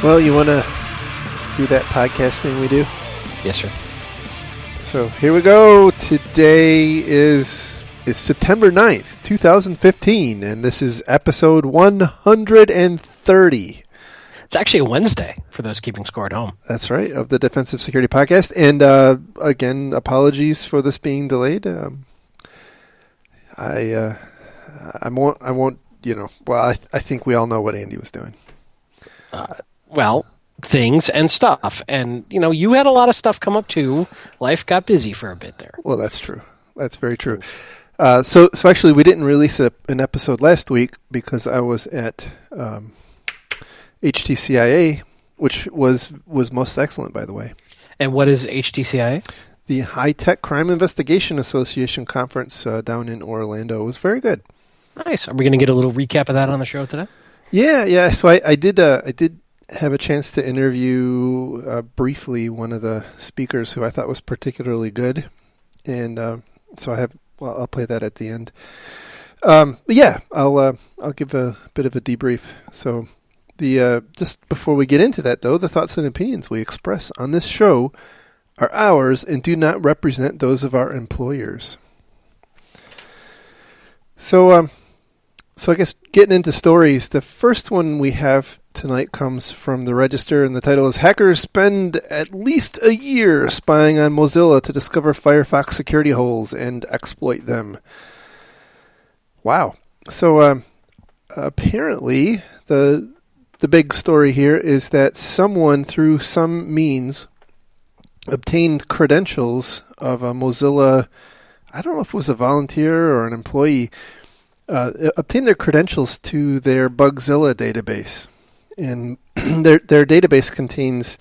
Well, you want to do that podcast thing we do? Yes, sir. So here we go. Today is September 9th, 2015, and this is episode 130. It's actually a Wednesday for those keeping score at home. That's right, of the Defensive Security Podcast. And again, apologies for this being delayed. I won't. Well, I think we all know what Andy was doing. Well, things and stuff. And, you had a lot of stuff come up, too. Life got busy for a bit there. Well, that's true. That's very true. So actually, we didn't release an episode last week because I was at HTCIA, which was most excellent, by the way. And what is HTCIA? The High Tech Crime Investigation Association conference down in Orlando. It was very good. Nice. Are we going to get a little recap of that on the show today? Yeah. So I did have a chance to interview briefly one of the speakers who I thought was particularly good, and so I'll play that at the end. But yeah, I'll give a bit of a debrief. So just before we get into that, though, the thoughts and opinions we express on this show are ours and do not represent those of our employers. So I guess getting into stories, the first one we have tonight comes from the Register, and the title is Hackers Spend at Least a Year Spying on Mozilla to Discover Firefox Security Holes and Exploit Them. Wow. So apparently the big story here is that someone through some means obtained credentials of a Mozilla, I don't know if it was a volunteer or an employee, obtained their credentials to their Bugzilla database. And their database contains,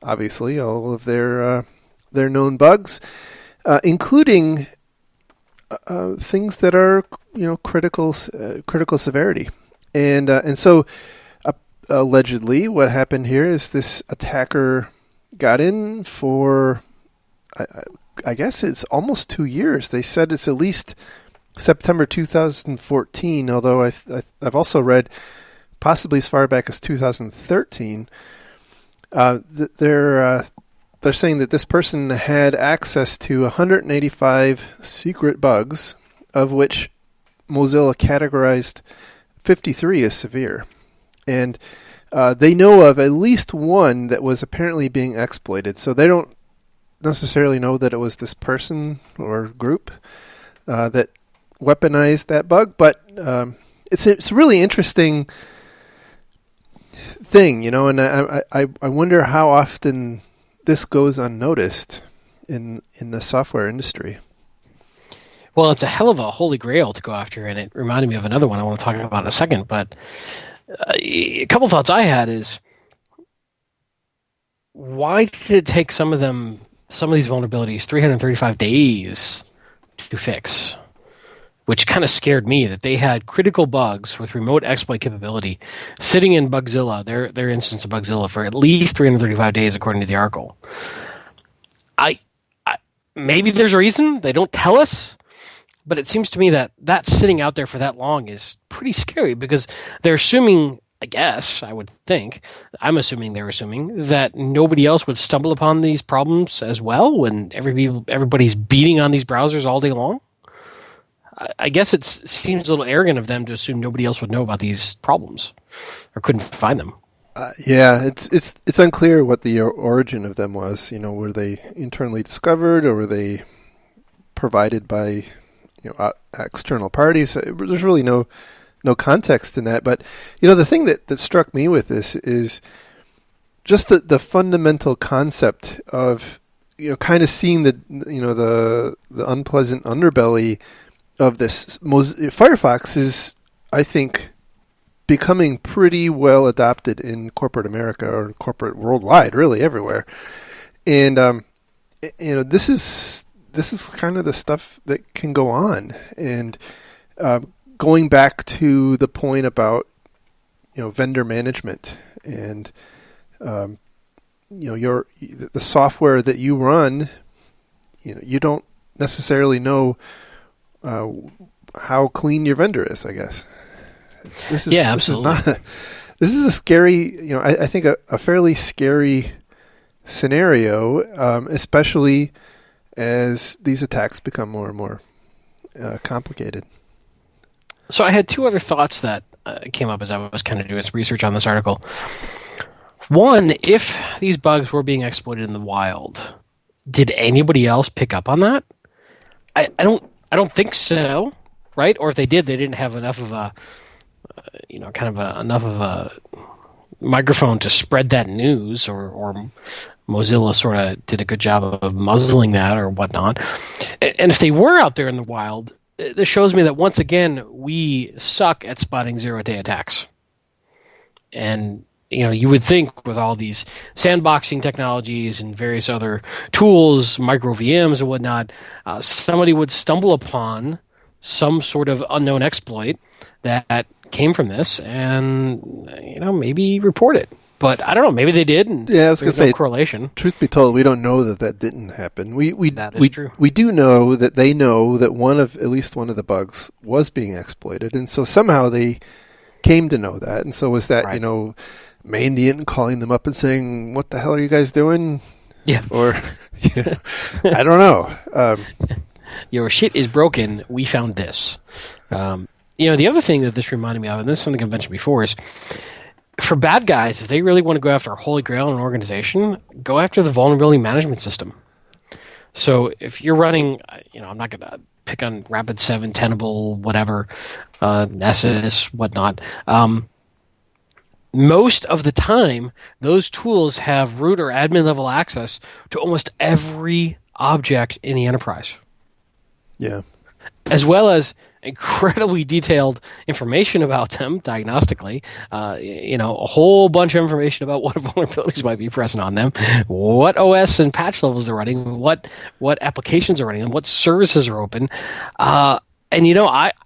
obviously, all of their known bugs, including things that are critical severity. And so allegedly, what happened here is this attacker got in for, I guess it's almost 2 years. They said it's at least September 2014, although I've also read possibly as far back as 2013. They're saying that this person had access to 185 secret bugs, of which Mozilla categorized 53 as severe. And they know of at least one that was apparently being exploited. So they don't necessarily know that it was this person or group that weaponized that bug, but it's a really interesting thing, and I wonder how often this goes unnoticed in the software industry. Well, it's a hell of a holy grail to go after, and it reminded me of another one I want to talk about in a second. But a couple thoughts I had is, why did it take some of these vulnerabilities 335 days to fix? Which kind of scared me, that they had critical bugs with remote exploit capability sitting in Bugzilla, their instance of Bugzilla, for at least 335 days, according to the article. Maybe there's a reason. They don't tell us. But it seems to me that sitting out there for that long is pretty scary, because they're assuming, I'm assuming they're assuming that nobody else would stumble upon these problems as well when everybody's beating on these browsers all day long. I guess it seems a little arrogant of them to assume nobody else would know about these problems or couldn't find them. Yeah, it's unclear what the origin of them was. Were they internally discovered, or were they provided by external parties? There's really no context in that. But the thing that struck me with this is just the fundamental concept of kind of seeing the unpleasant underbelly of this. Firefox is, I think, becoming pretty well adopted in corporate America, or corporate worldwide, really everywhere. And this is kind of the stuff that can go on. And going back to the point about vendor management and the software that you run, you don't necessarily know how clean your vendor is, I guess. Absolutely. This is a scary, I think a fairly scary scenario, especially as these attacks become more and more complicated. So I had two other thoughts that came up as I was kind of doing some research on this article. One, if these bugs were being exploited in the wild, did anybody else pick up on that? I don't think so, right? Or if they did, they didn't have enough of a enough of a microphone to spread that news, or Mozilla sort of did a good job of muzzling that or whatnot. And if they were out there in the wild, this shows me that once again we suck at spotting zero-day attacks. And you would think with all these sandboxing technologies and various other tools, micro VMs and whatnot, somebody would stumble upon some sort of unknown exploit that came from this and maybe report it. But I don't know, maybe they did, and I was going to say, correlation. Truth be told, we don't know that didn't happen. That is true. We do know that they know that at least one of the bugs was being exploited, and so somehow they came to know that. And so was that, right. Mandiant calling them up and saying, "What the hell are you guys doing?" Yeah. Or I don't know. Your shit is broken. We found this. The other thing that this reminded me of, and this is something I've mentioned before, is for bad guys, if they really want to go after a holy grail in an organization, go after the vulnerability management system. So if you're running, I'm not going to pick on Rapid7, Tenable, whatever, Nessus, whatnot. Most of the time, those tools have root or admin level access to almost every object in the enterprise. Yeah. As well as incredibly detailed information about them diagnostically, a whole bunch of information about what vulnerabilities might be present on them, what OS and patch levels they're running, what applications are running, and what services are open. I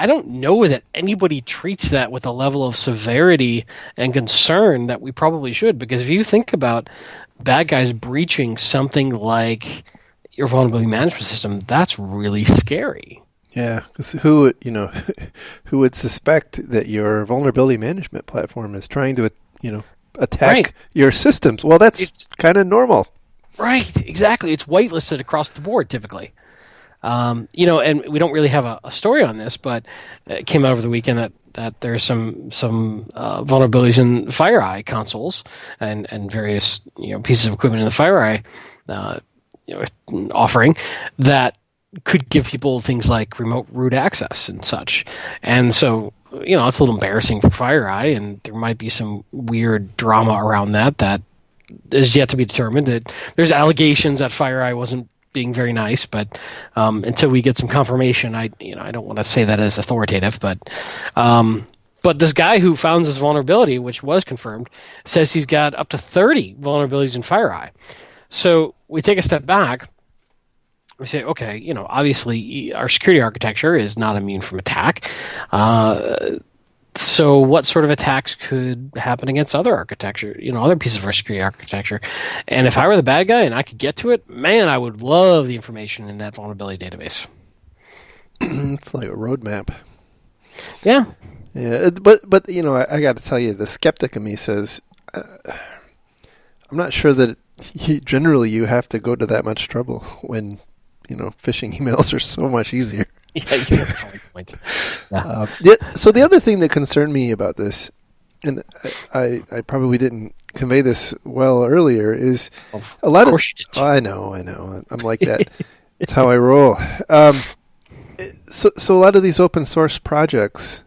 don't know that anybody treats that with a level of severity and concern that we probably should, because if you think about bad guys breaching something like your vulnerability management system, that's really scary. Yeah, because who would suspect that your vulnerability management platform is trying to, attack your systems? Well, that's kind of normal. Right, exactly. It's whitelisted across the board typically. And we don't really have a story on this, but it came out over the weekend that there's some vulnerabilities in FireEye consoles and various pieces of equipment in the FireEye offering that could give people things like remote root access and such. And so, it's a little embarrassing for FireEye, and there might be some weird drama around that is yet to be determined. There's allegations that FireEye wasn't being very nice, but until we get some confirmation, I don't want to say that as authoritative, but this guy who found this vulnerability, which was confirmed, says he's got up to 30 vulnerabilities in FireEye. So we take a step back. We say, okay, obviously our security architecture is not immune from attack. So what sort of attacks could happen against other architecture, other pieces of our security architecture? And if I were the bad guy and I could get to it, man, I would love the information in that vulnerability database. It's like a roadmap. Yeah. Yeah, but I got to tell you, the skeptic in me says, I'm not sure that generally you have to go to that much trouble when phishing emails are so much easier. Yeah, you have a point. Yeah. So the other thing that concerned me about this, and I probably didn't convey this well earlier, is a lot of. Oh, I know. I'm like that. It's how I roll. So a lot of these open source projects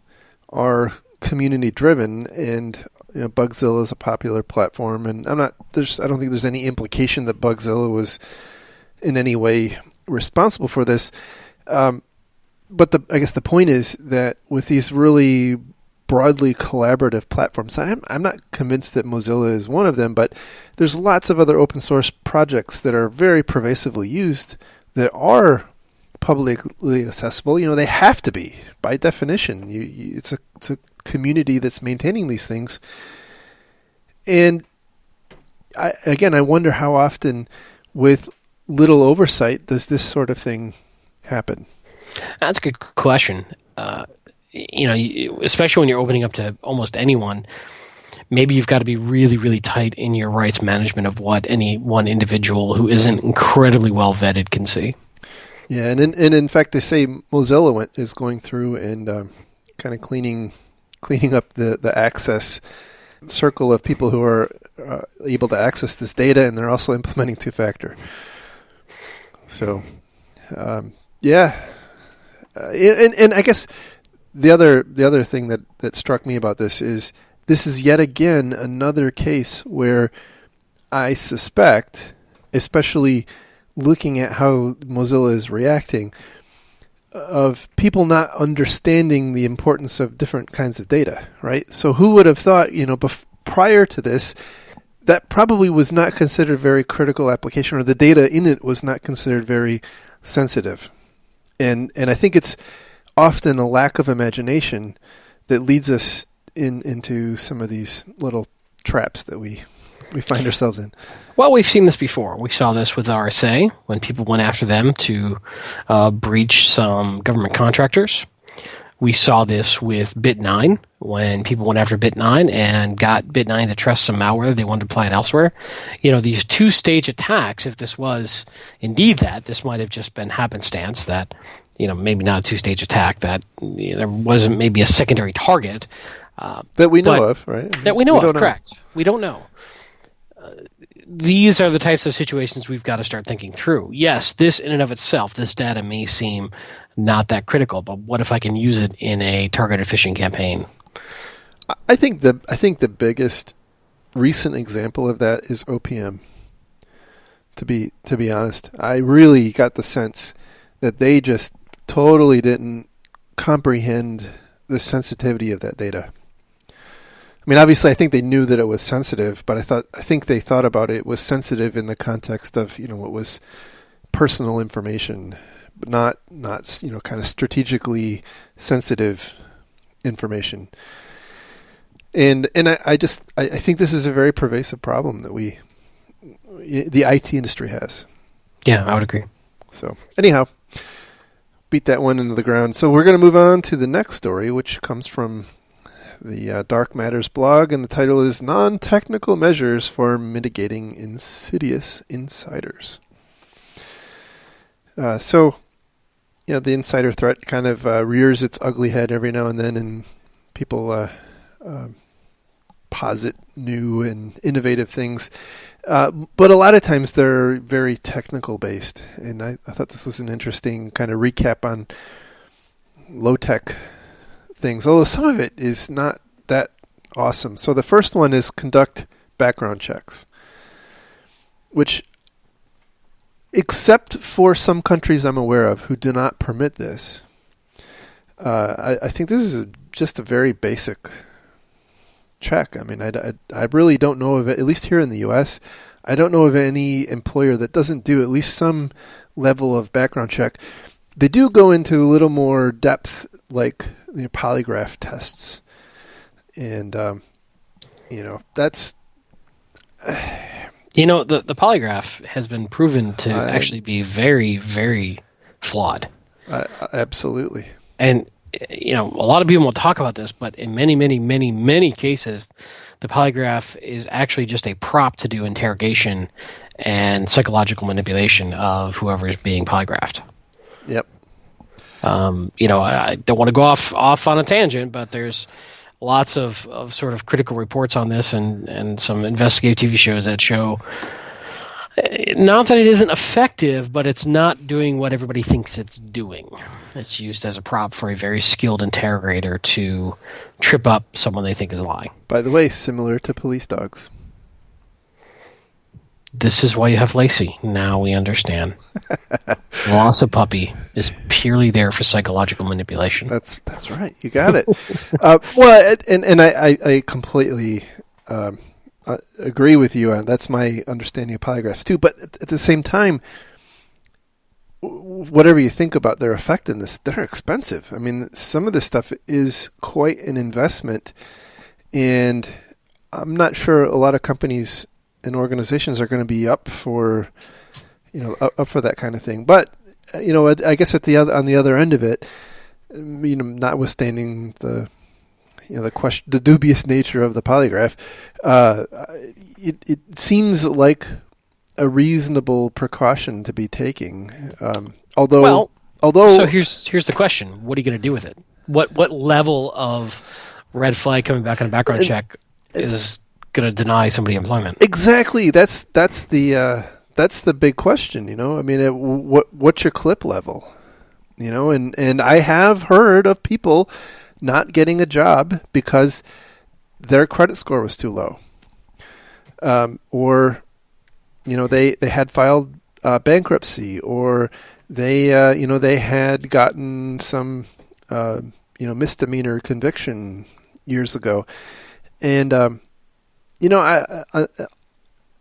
are community driven, and Bugzilla is a popular platform, and I don't think there's any implication that Bugzilla was in any way responsible for this. But I guess the point is that with these really broadly collaborative platforms. I'm not convinced that Mozilla is one of them, but there's lots of other open source projects that are very pervasively used that are publicly accessible. They have to be by definition. It's a community that's maintaining these things, and I wonder how often, with little oversight, does this sort of thing happen? That's a good question. Especially when you're opening up to almost anyone, maybe you've got to be really, really tight in your rights management of what any one individual who isn't incredibly well vetted can see. Yeah, and in fact, they say Mozilla is going through and kind of cleaning up the access circle of people who are able to access this data, and they're also implementing two-factor. So, yeah, and I guess the other thing that struck me about this is yet again another case where I suspect, especially looking at how Mozilla is reacting, of people not understanding the importance of different kinds of data, right? So who would have thought, prior to this, that probably was not considered very critical application, or the data in it was not considered very sensitive. And I think it's often a lack of imagination that leads us into some of these little traps that we find ourselves in. Well, we've seen this before. We saw this with RSA when people went after them to breach some government contractors. We saw this with Bit9 when people went after Bit9 and got Bit9 to trust some malware they wanted to apply it elsewhere. These two-stage attacks, if this was indeed that, this might have just been happenstance that, maybe not a two-stage attack, that there wasn't maybe a secondary target. That we know of, right? That we know of, correct. We don't know. These are the types of situations we've got to start thinking through. Yes, this in and of itself, this data may seem not that critical, but what if I can use it in a targeted phishing campaign? I think the biggest recent example of that is OPM. To be honest, I really got the sense that they just totally didn't comprehend the sensitivity of that data. I mean, obviously, I think they knew that it was sensitive, but I think they thought about it was sensitive in the context of what was personal information, but not kind of strategically sensitive information. And I think this is a very pervasive problem that the IT industry has. Yeah, I would agree. So anyhow, beat that one into the ground. So we're going to move on to the next story, which comes from the Dark Matters blog, and the title is Non-Technical Measures for Mitigating Insidious Insiders. So the insider threat kind of rears its ugly head every now and then, and people posit new and innovative things. But a lot of times they're very technical based, and I thought this was an interesting kind of recap on low-tech things, although some of it is not that awesome. So the first one is conduct background checks, which, except for some countries I'm aware of who do not permit this, I think this is just a very basic check. I mean, I really don't know of it, at least here in the U.S., I don't know of any employer that doesn't do at least some level of background check. They do go into a little more depth, like polygraph tests. And, that's... the polygraph has been proven to actually be very, very flawed. Absolutely. And, a lot of people will talk about this, but in many, many, many, many cases, the polygraph is actually just a prop to do interrogation and psychological manipulation of whoever is being polygraphed. Yep. I don't want to go off on a tangent, but there's lots of sort of critical reports on this and some investigative TV shows that show not that it isn't effective, but it's not doing what everybody thinks it's doing. It's used as a prop for a very skilled interrogator to trip up someone they think is lying. By the way, similar to police dogs. This is why you have Lacey. Now we understand. Loss of puppy is purely there for psychological manipulation. That's right. You got it. Well, and I completely agree with you. That's my understanding of polygraphs too. But at the same time, whatever you think about their effectiveness, they're expensive. I mean, some of this stuff is quite an investment, and I'm not sure a lot of companies and organizations are going to be up for that kind of thing. But I guess on the other end of it, notwithstanding the question, the dubious nature of the polygraph, it seems like a reasonable precaution to be taking. Although, so here's the question: what are you going to do with it? What level of red flag coming back on a background check is going to deny somebody employment? Exactly. That's the big question. I mean, what's your clip level? And I have heard of people not getting a job because their credit score was too low, or they had filed bankruptcy, or they had gotten some misdemeanor conviction years ago, and I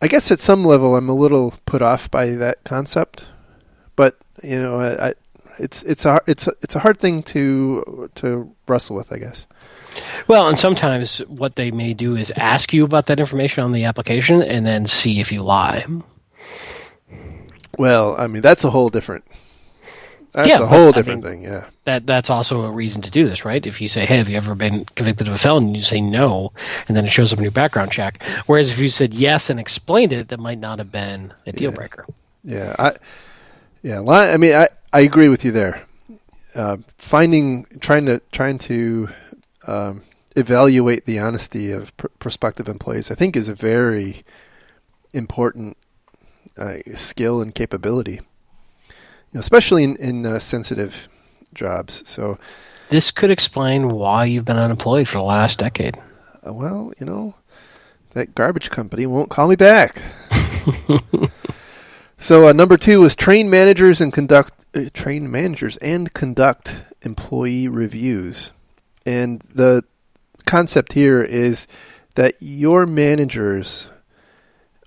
guess at some level I'm a little put off by that concept, but it's a hard thing to wrestle with, I guess. Well, and sometimes what they may do is ask you about that information on the application and then see if you lie. Well, I mean, that's a whole different thing, yeah. That's also a reason to do this, right? If you say, hey, have you ever been convicted of a felony? And you say no, and then it shows up in your background check. Whereas if you said yes and explained it, that might not have been a deal breaker. Yeah. I agree with you there. Trying to evaluate the honesty of prospective employees, I think, is a very important skill and capability, especially in sensitive jobs. So this could explain why you've been unemployed for the last decade. Well, that garbage company won't call me back. So number 2 is train managers and conduct employee reviews. And the concept here is that your managers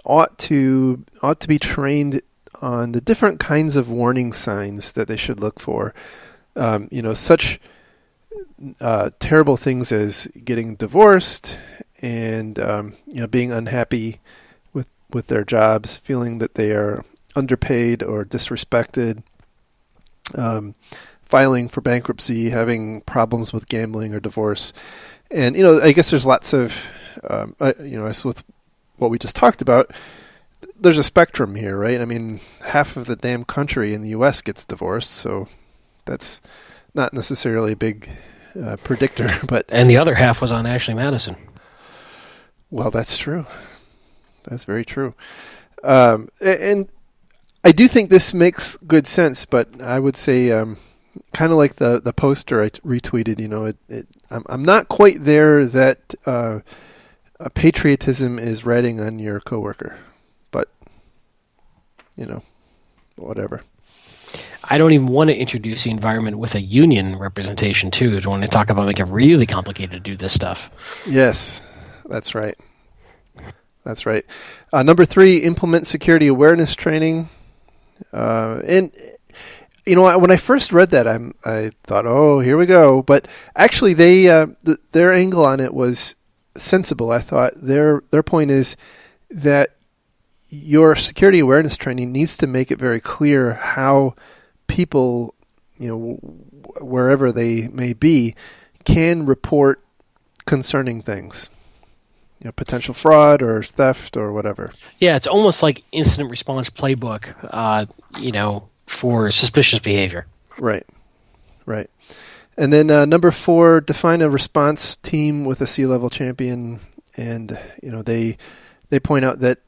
ought to be trained on the different kinds of warning signs that they should look for. Such terrible things as getting divorced and being unhappy with their jobs, feeling that they are underpaid or disrespected, filing for bankruptcy, having problems with gambling or divorce. And, I guess there's lots of, as with what we just talked about, there's a spectrum here, right? I mean, half of the damn country in the U.S. gets divorced, so that's not necessarily a big predictor. And the other half was on Ashley Madison. Well, that's true. That's very true. And I do think this makes good sense, but I would say kind of like the poster I retweeted, I'm not quite there that patriotism is ratting on your coworker, but, whatever. I don't even want to introduce the environment with a union representation, too. I want to talk about making it really complicated to do this stuff. Yes, that's right. That's right. Number 3, implement security awareness training. And when I first read that, I thought, oh, here we go. But actually, their angle on it was sensible. I thought their point is that your security awareness training needs to make it very clear how people, wherever they may be, can report concerning things. Potential fraud or theft or whatever. Yeah, it's almost like incident response playbook, for suspicious behavior. Right. And then number 4, define a response team with a C-level champion. And, they point out that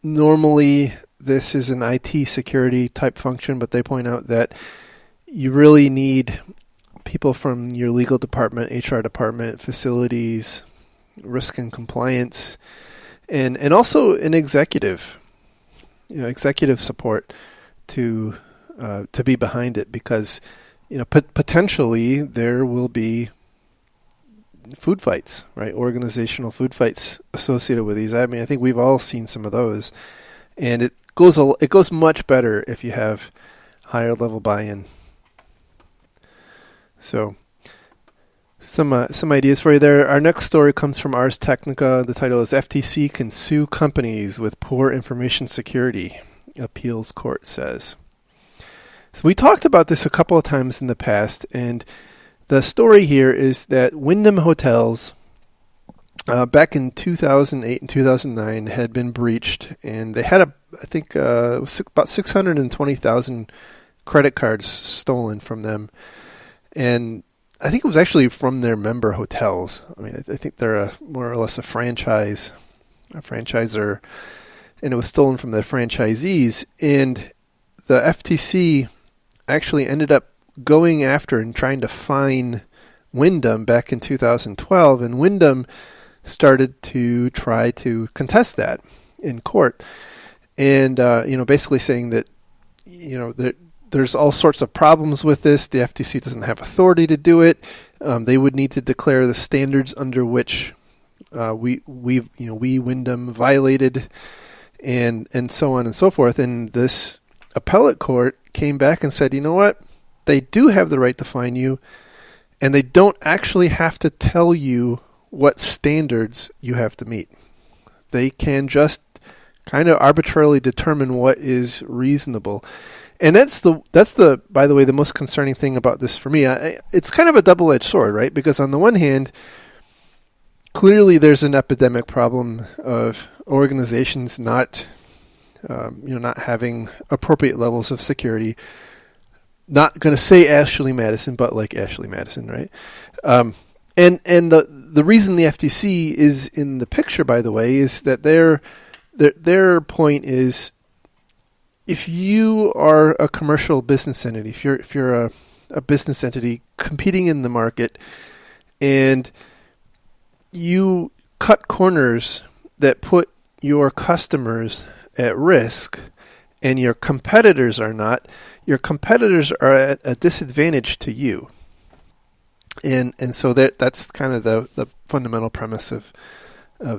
normally this is an IT security type function, but they point out that you really need people from your legal department, HR department, facilities, risk and compliance, and also an executive. executive support to be behind it, because potentially there will be food fights, right? Organizational food fights associated with these. I mean, I think we've all seen some of those, and it goes much better if you have higher level buy-in. So, some ideas for you there. Our next story comes from Ars Technica. The title is "FTC Can Sue Companies with Poor Information Security," Appeals Court says. So we talked about this a couple of times in the past, and the story here is that Wyndham Hotels, back in 2008 and 2009, had been breached, and they had about 620,000 credit cards stolen from them, and I think it was actually from their member hotels. I mean, I think they're more or less a franchisor, and it was stolen from the franchisees, and the FTC actually ended up going after and trying to fine Wyndham back in 2012, and Wyndham started to try to contest that in court, and basically saying that there's all sorts of problems with this. The FTC doesn't have authority to do it. They would need to declare the standards under which we Wyndham violated, and so on and so forth. And this appellate court came back and said, you know what? They do have the right to fine you, and they don't actually have to tell you what standards you have to meet. They can just kind of arbitrarily determine what is reasonable. And that's the by the way, the most concerning thing about this for me. It's kind of a double-edged sword, right? Because on the one hand, clearly there's an epidemic problem of organizations not having appropriate levels of security. Not going to say Ashley Madison, but like Ashley Madison, right? And the reason the FTC is in the picture, by the way, is that their point is, if you are a commercial business entity, if you're a business entity competing in the market, and you cut corners that put your customers at risk, and your competitors are not, your competitors are at a disadvantage to you. And so that's kind of the fundamental premise of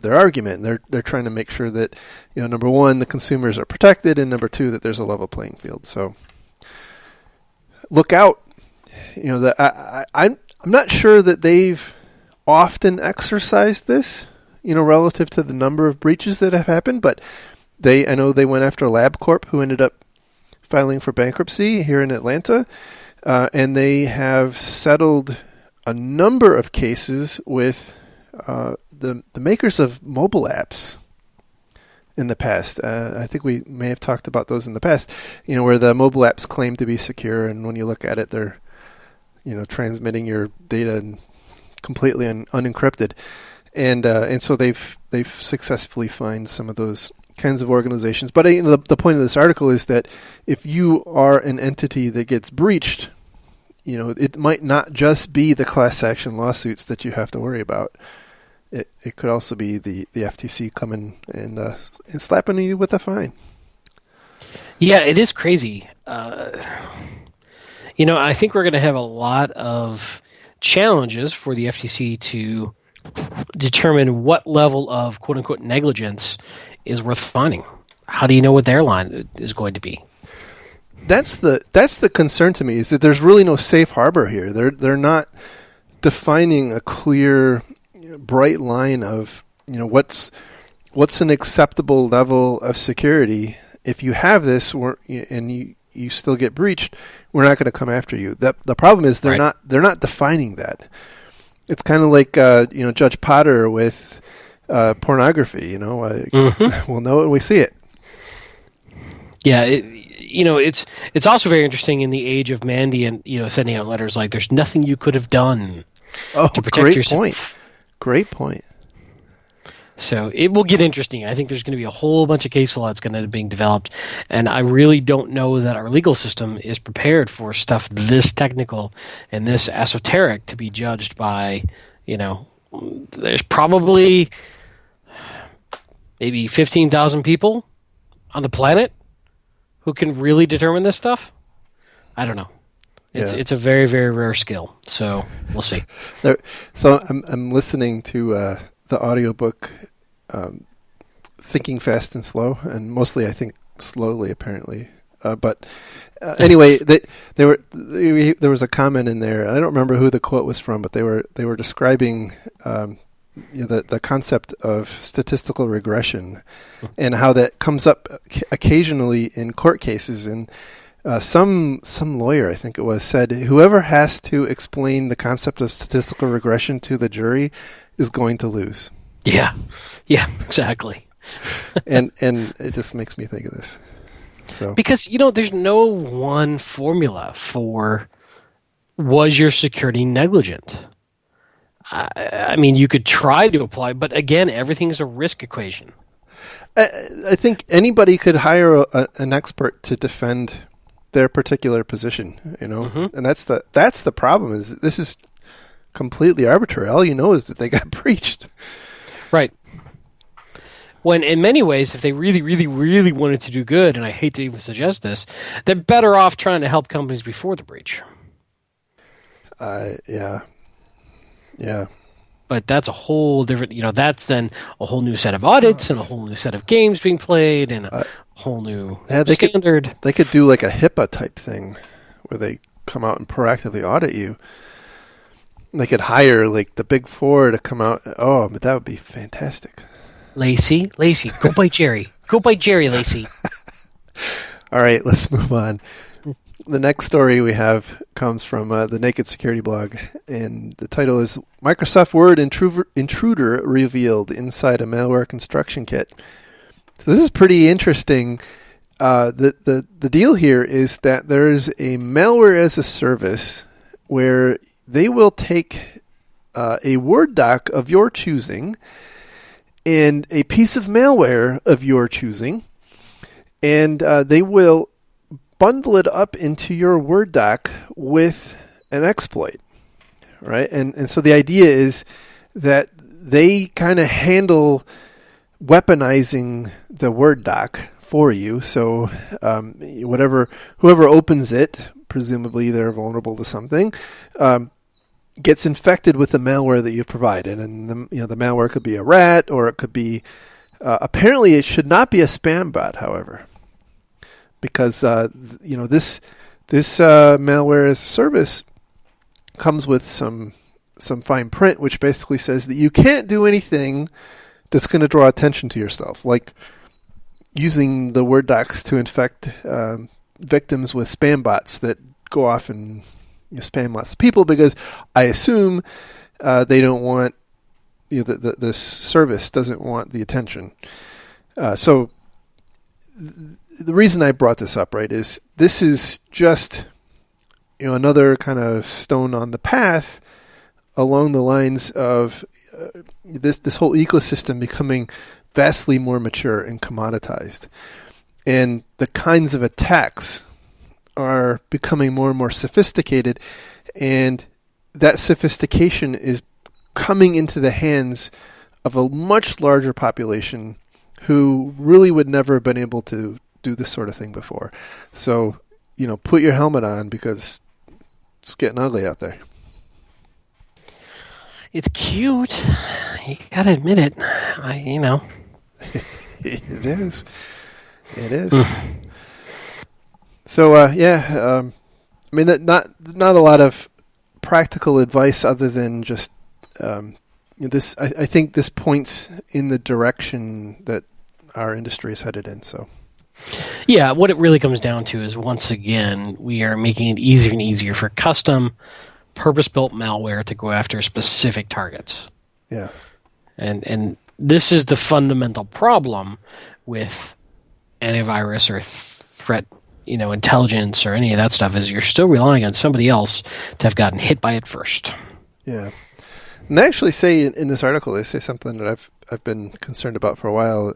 their argument. They're trying to make sure that, number one, the consumers are protected, and number two, that there's a level playing field. So look out. I'm not sure that they've often exercised this, relative to the number of breaches that have happened, but I know they went after LabCorp, who ended up filing for bankruptcy here in Atlanta, and they have settled a number of cases with the makers of mobile apps in the past. I think we may have talked about those in the past, where the mobile apps claim to be secure, and when you look at it, they're transmitting your data completely unencrypted, and so they've successfully fined some of those kinds of organizations. But the point of this article is that if you are an entity that gets breached, it might not just be the class action lawsuits that you have to worry about. It could also be the FTC coming and slapping you with a fine. Yeah, it is crazy. I think we're going to have a lot of challenges for the FTC to determine what level of quote-unquote negligence is worth fining. How do you know what their line is going to be? That's the concern to me, is that there's really no safe harbor here. They're not defining a clear, bright line of what's an acceptable level of security. If you have this and you still get breached, we're not going to come after you. The problem is they're not defining that. It's kind of like Judge Potter with pornography. We'll know it when we see it. Yeah, it's also very interesting in the age of Mandy and sending out letters like, "There's nothing you could have done to protect yourself." Great point. So it will get interesting. I think there's going to be a whole bunch of case law that's going to end up being developed, and I really don't know that our legal system is prepared for stuff this technical and this esoteric to be judged by. There's probably maybe 15,000 people on the planet who can really determine this stuff? I don't know. Yeah. It's a very, very rare skill. So we'll see. So I'm listening to the audiobook Thinking Fast and Slow, and mostly I think slowly apparently. But anyway, there was a comment in there. I don't remember who the quote was from, but they were describing the concept of statistical regression and how that comes up occasionally in court cases. And some lawyer, I think it was, said whoever has to explain the concept of statistical regression to the jury is going to lose. Yeah, exactly. and it just makes me think of this. So. Because, there's no one formula for was your security negligent? I mean, you could try to apply, but again, everything's a risk equation. I think anybody could hire an expert to defend their particular position, Mm-hmm. and that's the problem. Is this is completely arbitrary. All you know is that they got breached. Right. When in many ways, if they really, really, really wanted to do good, and I hate to even suggest this, they're better off trying to help companies before the breach. Yeah. But that's a whole different, that's then a whole new set of audits and a whole new set of games being played and a whole new standard. They could do like a HIPAA type thing where they come out and proactively audit you. They could hire like the Big Four to come out. Oh, but that would be fantastic. Lacey, go bite Jerry. Go bite Jerry, Lacey. All right, let's move on. The next story we have comes from the Naked Security blog, and the title is Microsoft Word Intruder Revealed Inside a Malware Construction Kit. So this is pretty interesting. The deal here is that there is a malware as a service where they will take a Word doc of your choosing and a piece of malware of your choosing, and they will bundle it up into your Word doc with an exploit, right? And so the idea is that they kind of handle weaponizing the Word doc for you. So whoever opens it, presumably they're vulnerable to something, gets infected with the malware that you provided. And the malware could be a rat, or it could be apparently it should not be a spam bot, however. Because this malware as a service comes with some fine print, which basically says that you can't do anything that's going to draw attention to yourself, like using the Word docs to infect victims with spam bots that go off and spam lots of people. Because I assume they don't want this service doesn't want the attention. So the reason I brought this up, right, is this is just another kind of stone on the path along the lines of this whole ecosystem becoming vastly more mature and commoditized, and the kinds of attacks are becoming more and more sophisticated, and that sophistication is coming into the hands of a much larger population who really would never have been able to do this sort of thing before. So, put your helmet on, because it's getting ugly out there. It's cute. You gotta admit it. It is. It is. So, not a lot of practical advice other than just this. I think this points in the direction that our industry is headed in. So. Yeah, what it really comes down to is, once again, we are making it easier and easier for custom, purpose-built malware to go after specific targets. Yeah. And this is the fundamental problem with antivirus or threat, intelligence or any of that stuff, is you're still relying on somebody else to have gotten hit by it first. Yeah. And they actually say in this article, they say something that I've been concerned about for a while.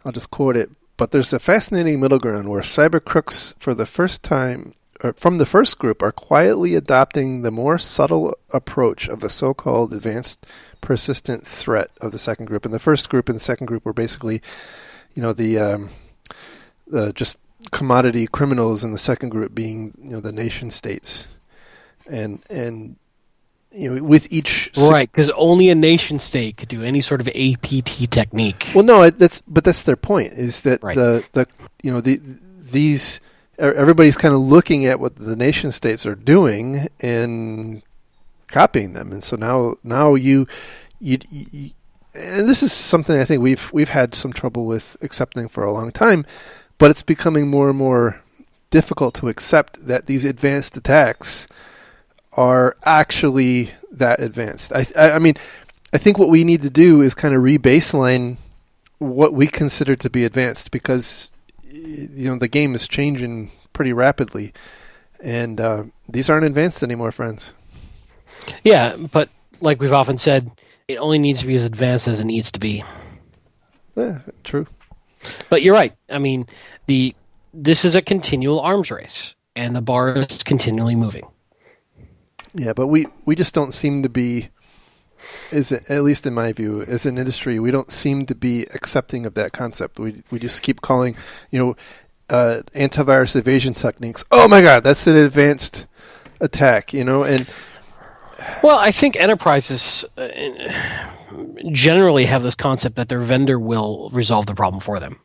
I'll just quote it. But there's a fascinating middle ground where cyber crooks, for the first time, from the first group, are quietly adopting the more subtle approach of the so-called advanced persistent threat of the second group. And the first group and the second group were basically, the commodity criminals, and the second group being the nation states, and with each right, because only a nation state could do any sort of APT technique. Well, no, that's their point, is that right. these everybody's kind of looking at what the nation states are doing and copying them, and so now you and this is something I think we've had some trouble with accepting for a long time, but it's becoming more and more difficult to accept that these advanced attacks are actually that advanced. I mean, I think what we need to do is kind of re-baseline what we consider to be advanced, because the game is changing pretty rapidly, and these aren't advanced anymore, friends. Yeah, but like we've often said, it only needs to be as advanced as it needs to be. Yeah, true. But you're right. I mean, this is a continual arms race, and the bar is continually moving. Yeah, but we just don't seem to be, at least in my view, as an industry, we don't seem to be accepting of that concept. We just keep calling, antivirus evasion techniques, oh my God, that's an advanced attack, and... Well, I think enterprises generally have this concept that their vendor will resolve the problem for them.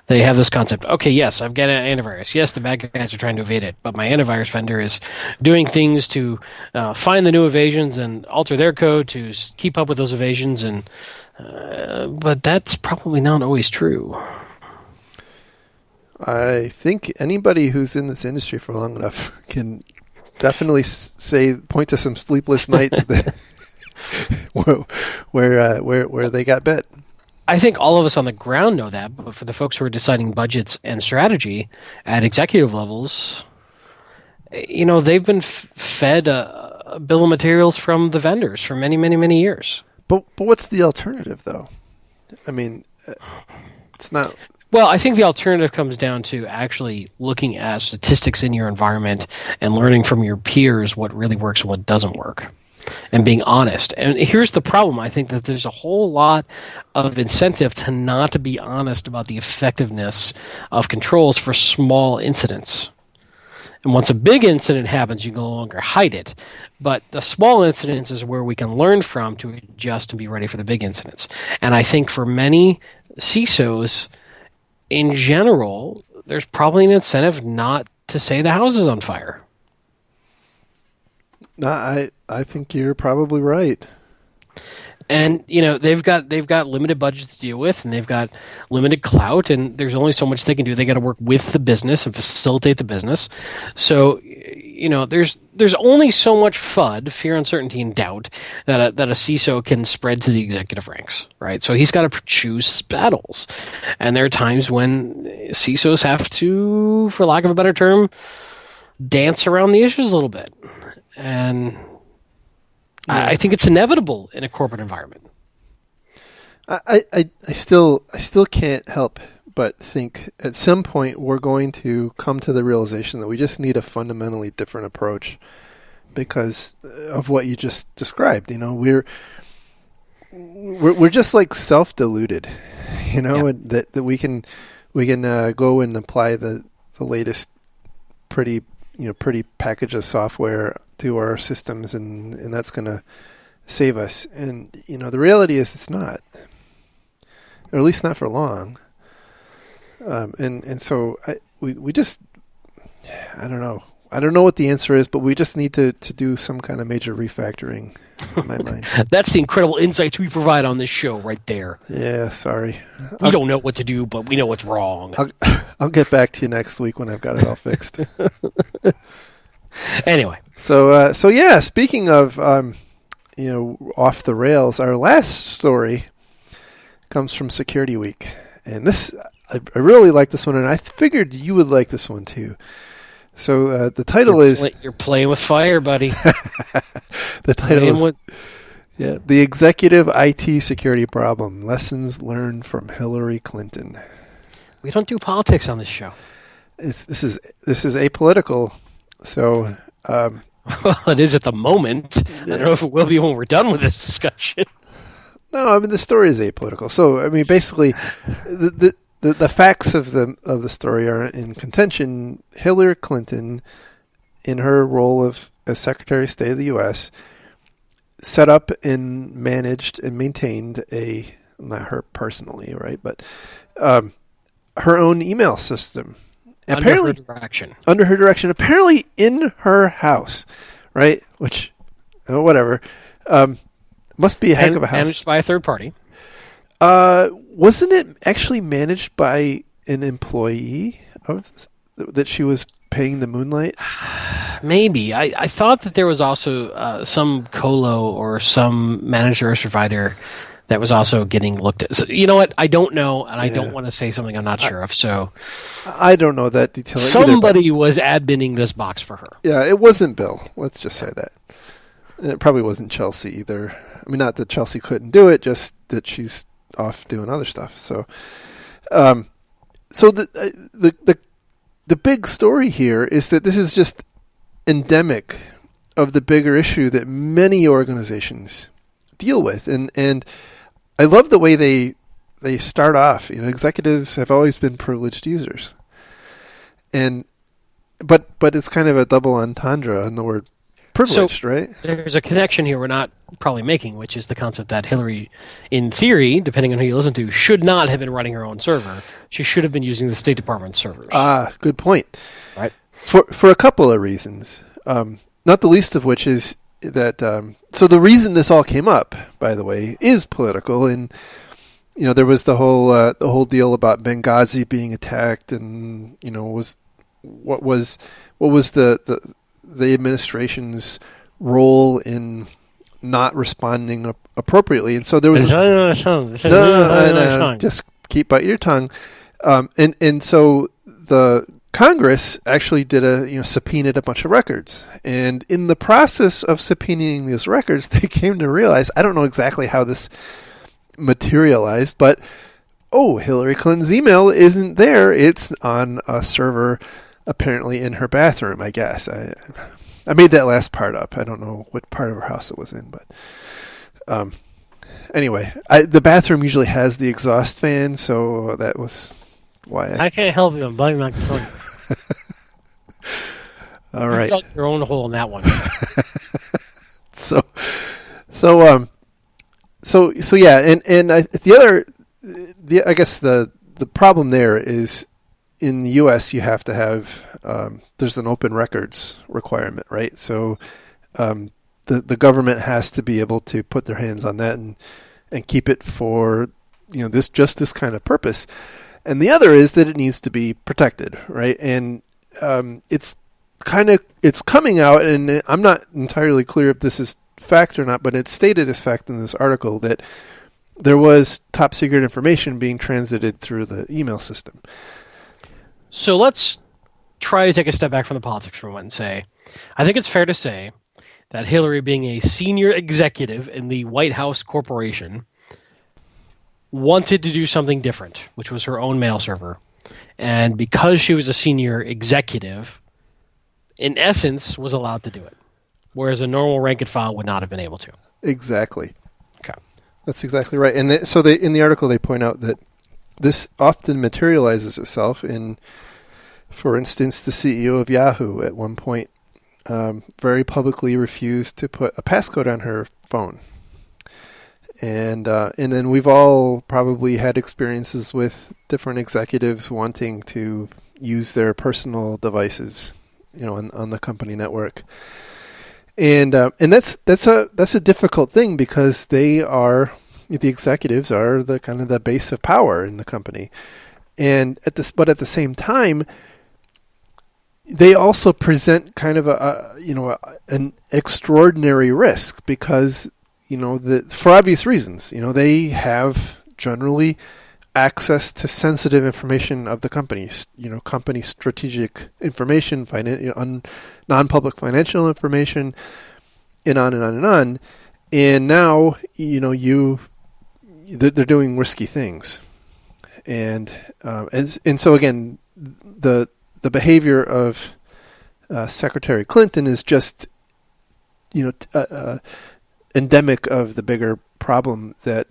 They have this concept, okay, yes, I've got an antivirus. Yes, the bad guys are trying to evade it, but my antivirus vendor is doing things to find the new evasions and alter their code to keep up with those evasions. But that's probably not always true. I think anybody who's in this industry for long enough can definitely point to some sleepless nights that where they got bit. I think all of us on the ground know that, but for the folks who are deciding budgets and strategy at executive levels, they've been fed a bill of materials from the vendors for many, many, many years. But what's the alternative, though? I mean, it's not... Well, I think the alternative comes down to actually looking at statistics in your environment and learning from your peers what really works and what doesn't work, and being honest. And here's the problem. I think that there's a whole lot of incentive to not to be honest about the effectiveness of controls for small incidents. And once a big incident happens, you can no longer hide it. But the small incidents is where we can learn from to adjust and be ready for the big incidents. And I think for many CISOs, in general, there's probably an incentive not to say the house is on fire. I think you're probably right. And they've got limited budgets to deal with, and they've got limited clout, and there's only so much they can do. They got to work with the business and facilitate the business. So there's only so much FUD, fear, uncertainty, and doubt that a CISO can spread to the executive ranks, right? So he's got to choose his battles, and there are times when CISOs have to, for lack of a better term, dance around the issues a little bit. And I think it's inevitable in a corporate environment. I still can't help but think at some point we're going to come to the realization that we just need a fundamentally different approach because of what you just described. We're just like self-deluded, and that we can go and apply the latest pretty package of software to our systems, and that's going to save us. And the reality is it's not, or at least not for long. And so we just, I don't know what the answer is, but we just need to do some kind of major refactoring in my mind. That's the incredible insights we provide on this show right there. Yeah, sorry. We don't know what to do, but we know what's wrong. I'll get back to you next week when I've got it all fixed. Anyway. So yeah, speaking of, off the rails, our last story comes from Security Week. And this, I really like this one, and I figured you would like this one too. So the title is... You're playing with fire, buddy. The title is... The Executive IT Security Problem, Lessons Learned from Hillary Clinton. We don't do politics on this show. This is apolitical, so... well, it is at the moment. I don't know if it will be when we're done with this discussion. No, I mean, the story is apolitical. So, I mean, basically, the the facts of the story are in contention. Hillary Clinton, in her role as Secretary of State of the U.S., set up and managed and maintained not her personally, right, but her own email system. Under her direction. Under her direction. Apparently in her house, right? Which, whatever. Must be a heck of a house. Managed by a third party. Wasn't it actually managed by an employee that she was paying the moonlight? Maybe. I thought that there was also some colo or some managed service provider that was also getting looked at. So, you know what? I don't know, and I don't want to say something I'm not sure of. So I don't know that detail. Somebody was adminning this box for her. Yeah, it wasn't Bill. Let's just say that. It probably wasn't Chelsea either. I mean, not that Chelsea couldn't do it, just that she's off doing other stuff. So, the big story here is that this is just endemic of the bigger issue that many organizations deal with, and I love the way they start off. Executives have always been privileged users, but it's kind of a double entendre in the word privileged, so right? There's a connection here we're not probably making, which is the concept that Hillary, in theory, depending on who you listen to, should not have been running her own server. She should have been using the State Department servers. Good point. Right. For a couple of reasons, not the least of which is that. So the reason this all came up, by the way, is political, and there was the whole deal about Benghazi being attacked, and what was the administration's role in not responding appropriately, and so there was just keep biting your tongue, and so the Congress actually did subpoenaed a bunch of records, and in the process of subpoenaing these records, they came to realize, I don't know exactly how this materialized, but Hillary Clinton's email isn't there; it's on a server apparently in her bathroom, I guess. I made that last part up. I don't know what part of her house it was in, but anyway, the bathroom usually has the exhaust fan, so that was why I can't help you. I'm biting my tongue. All right. You dug your own hole in that one. So yeah, and I guess the problem there is, in the U.S., you have to have there's an open records requirement, right? So the government has to be able to put their hands on that and keep it for this kind of purpose. And the other is that it needs to be protected, right? And it's coming out, and I'm not entirely clear if this is fact or not, but it's stated as fact in this article that there was top secret information being transited through the email system. So let's try to take a step back from the politics for a moment and say, I think it's fair to say that Hillary, being a senior executive in the White House Corporation, wanted to do something different, which was her own mail server. And because she was a senior executive, in essence, was allowed to do it, whereas a normal rank and file would not have been able to. Exactly. Okay. That's exactly right. And in the article, they point out that this often materializes itself in, for instance, the CEO of Yahoo at one point very publicly refused to put a passcode on her phone. And then we've all probably had experiences with different executives wanting to use their personal devices, on the company network. And that's a difficult thing, because the executives are the kind of the base of power in the company, but at the same time, they also present kind of an extraordinary risk, because for obvious reasons, they have generally access to sensitive information of the companies, company strategic information, non-public financial information, and on and on and on. And now, they're doing risky things, and so again, the behavior of Secretary Clinton is just endemic of the bigger problem that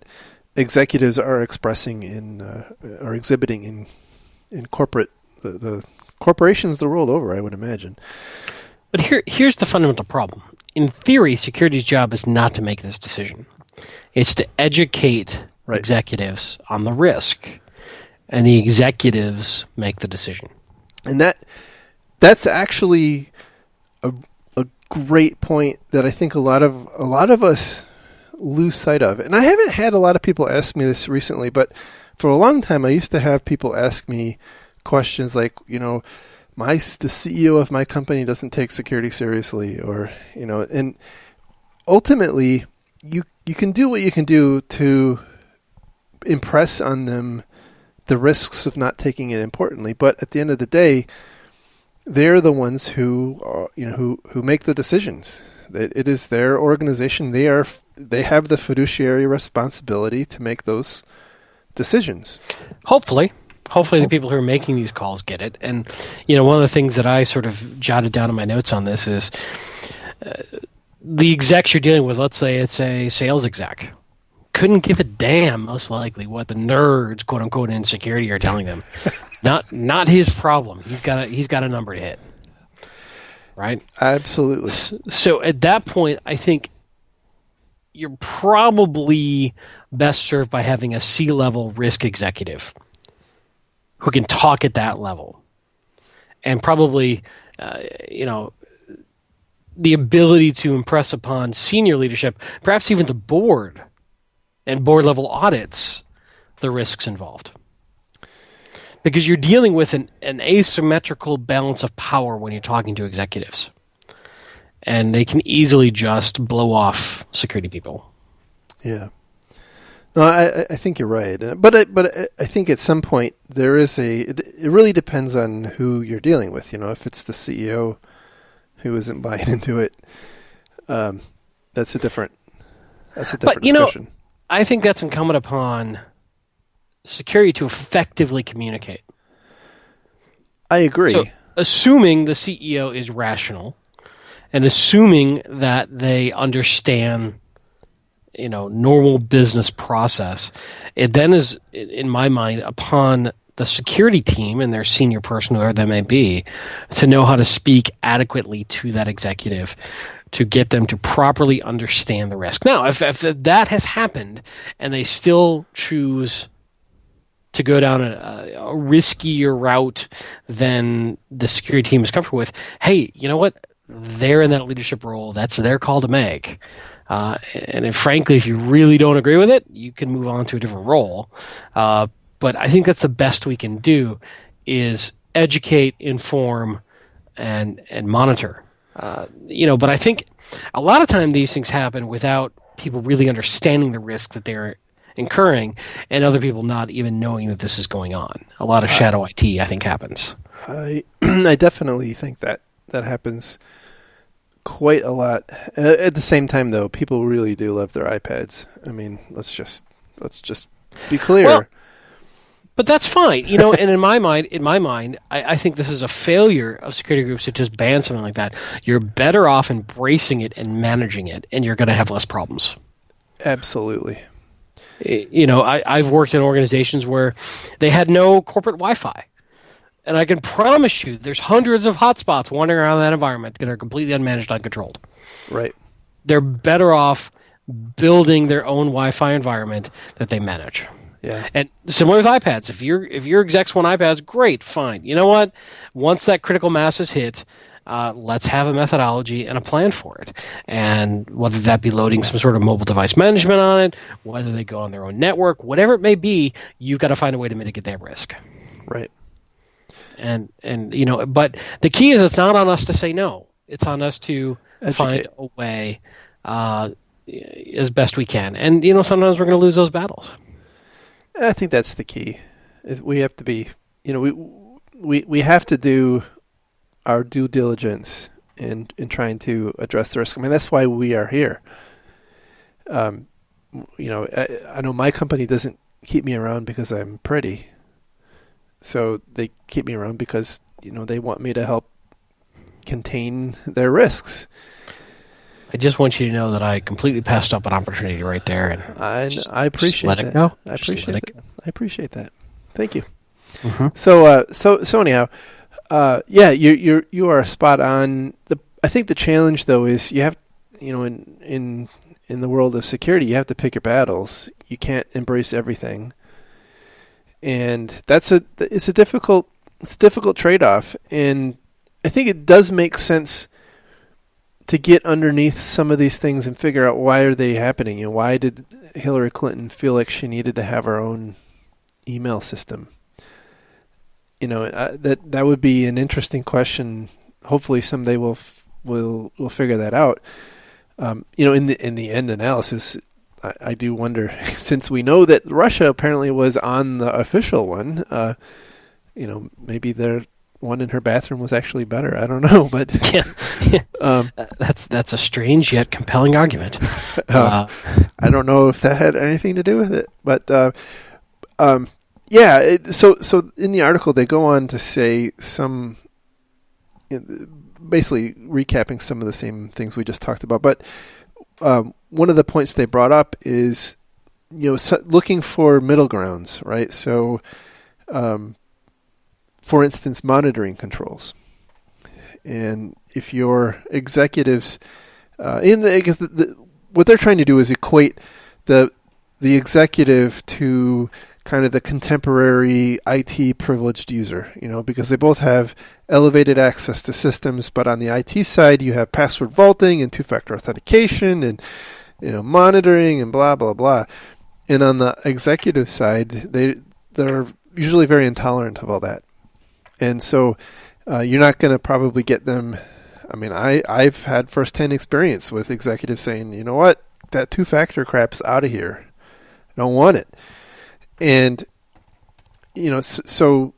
executives are expressing are exhibiting in corporate the corporations the world over, I would imagine. But here's the fundamental problem. In theory, security's job is not to make this decision. It's to educate executives on the risk, and the executives make the decision. And that's actually a great point that I think a lot of us lose sight of. And I haven't had a lot of people ask me this recently, but for a long time I used to have people ask me questions like, the CEO of my company doesn't take security seriously, or, and ultimately you can do what you can do to impress on them the risks of not taking it importantly. But at the end of the day, they're the ones who make the decisions. It is their organization. They have the fiduciary responsibility to make those decisions. Hopefully the people who are making these calls get it. And one of the things that I sort of jotted down in my notes on this is the execs you're dealing with. Let's say it's a sales exec. Couldn't give a damn, most likely, what the nerds, quote unquote, in security are telling them. Not his problem. He's got a number to hit. Right? Absolutely. So at that point, I think you're probably best served by having a C-level risk executive who can talk at that level, and probably, the ability to impress upon senior leadership, perhaps even the board and board-level audits, the risks involved. Because you're dealing with an asymmetrical balance of power when you're talking to executives. And they can easily just blow off security people. Yeah. No, I think you're right. But I think at some point there is it really depends on who you're dealing with. If it's the CEO who isn't buying into it, that's a different discussion. I think that's incumbent upon security to effectively communicate. I agree. So, assuming the CEO is rational, and assuming that they understand, normal business process, it then is, in my mind, upon the security team and their senior person, whoever that may be, to know how to speak adequately to that executive to get them to properly understand the risk. Now, if that has happened and they still choose to go down a riskier route than the security team is comfortable with, hey, you know what? They're in that leadership role. That's their call to make. Frankly, if you really don't agree with it, you can move on to a different role. But I think that's the best we can do, is educate, inform, and monitor. But I think a lot of time these things happen without people really understanding the risk that they're incurring, and other people not even knowing that this is going on. A lot of shadow IT, I think, happens. I definitely think that happens quite a lot. At the same time, though, people really do love their iPads. I mean, let's just be clear. Well, but that's fine, and in my mind, I think this is a failure of security groups to just ban something like that. You're better off embracing it and managing it, and you're going to have less problems. Absolutely. I've worked in organizations where they had no corporate Wi-Fi. And I can promise you there's hundreds of hotspots wandering around that environment that are completely unmanaged, uncontrolled. Right. They're better off building their own Wi-Fi environment that they manage. Yeah. And similar with iPads. If your execs want iPads, great, fine. You know what? Once that critical mass is hit, let's have a methodology and a plan for it. And whether that be loading some sort of mobile device management on it, whether they go on their own network, whatever it may be, you've got to find a way to mitigate that risk. Right. And but the key is, it's not on us to say no. It's on us to find a way as best we can. And sometimes we're going to lose those battles. I think that's the key. Is we have to be, we have to do our due diligence in trying to address the risk. I mean, that's why we are here. I know my company doesn't keep me around because I'm pretty. So they keep me around because, they want me to help contain their risks. I just want you to know that I completely passed up an opportunity right there, and I appreciate let that. it go. I appreciate it. I appreciate that. Thank you. Mm-hmm. So anyhow, yeah, you are spot on. I think the challenge though is you have, in the world of security, you have to pick your battles. You can't embrace everything, and it's a difficult trade-off. And I think it does make sense to get underneath some of these things and figure out why are they happening. Why did Hillary Clinton feel like she needed to have her own email system? That would be an interesting question. Hopefully someday we'll figure that out. In the end analysis, I do wonder, since we know that Russia apparently was on the official one, maybe their one in her bathroom was actually better. I don't know, but that's a strange yet compelling argument. I don't know if that had anything to do with it, but yeah. So in the article they go on to say some, basically recapping some of the same things we just talked about. But one of the points they brought up is, looking for middle grounds, right? So, for instance, monitoring controls. And if your executives, I guess what they're trying to do is equate the executive to kind of the contemporary IT privileged user, because they both have elevated access to systems, but on the IT side, you have password vaulting and two-factor authentication and, monitoring and blah, blah, blah. And on the executive side, they're usually very intolerant of all that. And so you're not going to probably get them. I mean, I've had firsthand experience with executives saying, you know what, that two-factor crap's out of here. I don't want it. And, so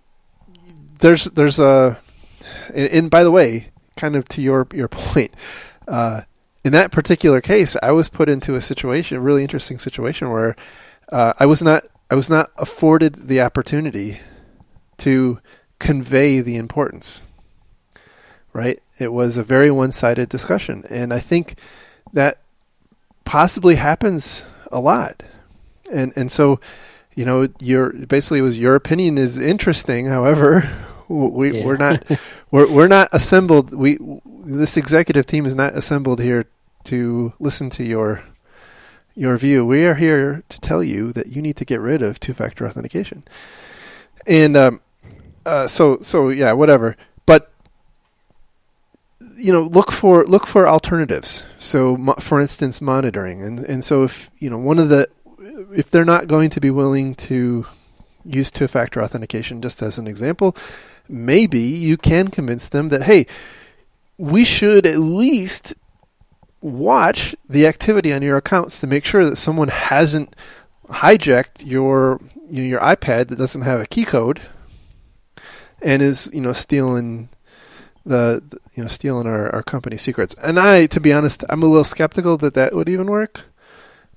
there's a, and by the way, kind of to your point, in that particular case, I was put into a really interesting situation where I was not afforded the opportunity to convey the importance, right? It was a very one-sided discussion. And I think that possibly happens a lot. And so, your opinion is interesting. However, we're not assembled. This executive team is not assembled here to listen to your view. We are here to tell you that you need to get rid of two-factor authentication. And so yeah, whatever. But look for alternatives. So, for instance, monitoring. And so if they're not going to be willing to use two-factor authentication, just as an example, maybe you can convince them that, hey, we should at least watch the activity on your accounts to make sure that someone hasn't hijacked your iPad that doesn't have a key code and is stealing stealing our company secrets. And to be honest, I'm a little skeptical that would even work,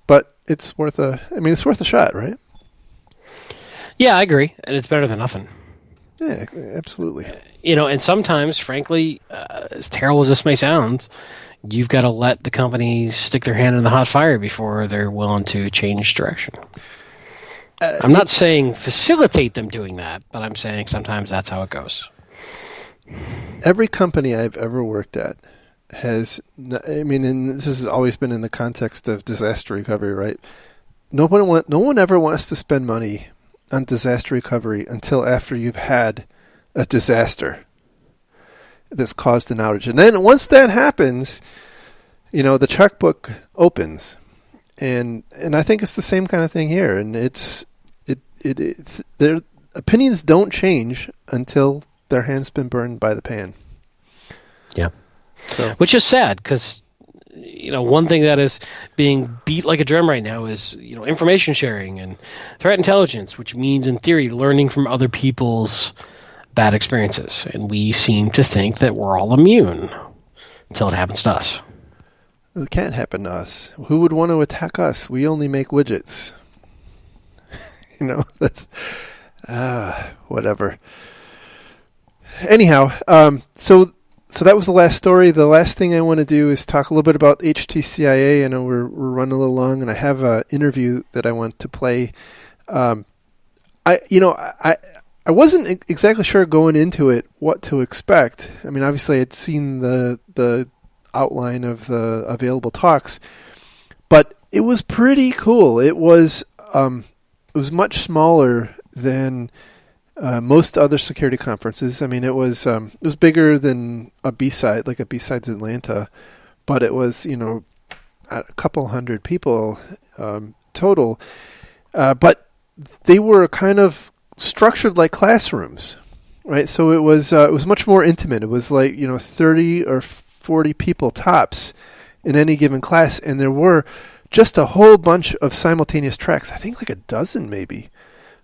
but it's worth a shot, right? Yeah, I agree, and it's better than nothing. Yeah, absolutely. And sometimes, frankly, as terrible as this may sound, you've got to let the companies stick their hand in the hot fire before they're willing to change direction. I'm not saying facilitate them doing that, but I'm saying sometimes that's how it goes. Every company I've ever worked at has, and this has always been in the context of disaster recovery, right? No one ever wants to spend money on disaster recovery until after you've had a disaster that's caused an outage. And then once that happens, the checkbook opens. And I think it's the same kind of thing here. And their opinions don't change until their hand's been burned by the pan. Yeah. So, which is sad because, one thing that is being beat like a drum right now is, information sharing and threat intelligence, which means in theory learning from other people's bad experiences. And we seem to think that we're all immune until it happens to us. It can't happen to us. Who would want to attack us? We only make widgets. That's whatever. Anyhow, so So that was the last story. The last thing I want to do is talk a little bit about HTCIA. I know we're running a little long, and I have an interview that I want to play. I wasn't exactly sure going into it what to expect. I mean, obviously I'd seen the outline of the available talks, but it was pretty cool. It was much smaller than most other security conferences. I mean, it was bigger than a B-side, like a B-Sides Atlanta, but it was, a couple hundred people total. But they were kind of structured like classrooms, right? So it was much more intimate. It was like 30 or 40 people tops in any given class, and there were just a whole bunch of simultaneous tracks. I think like a dozen maybe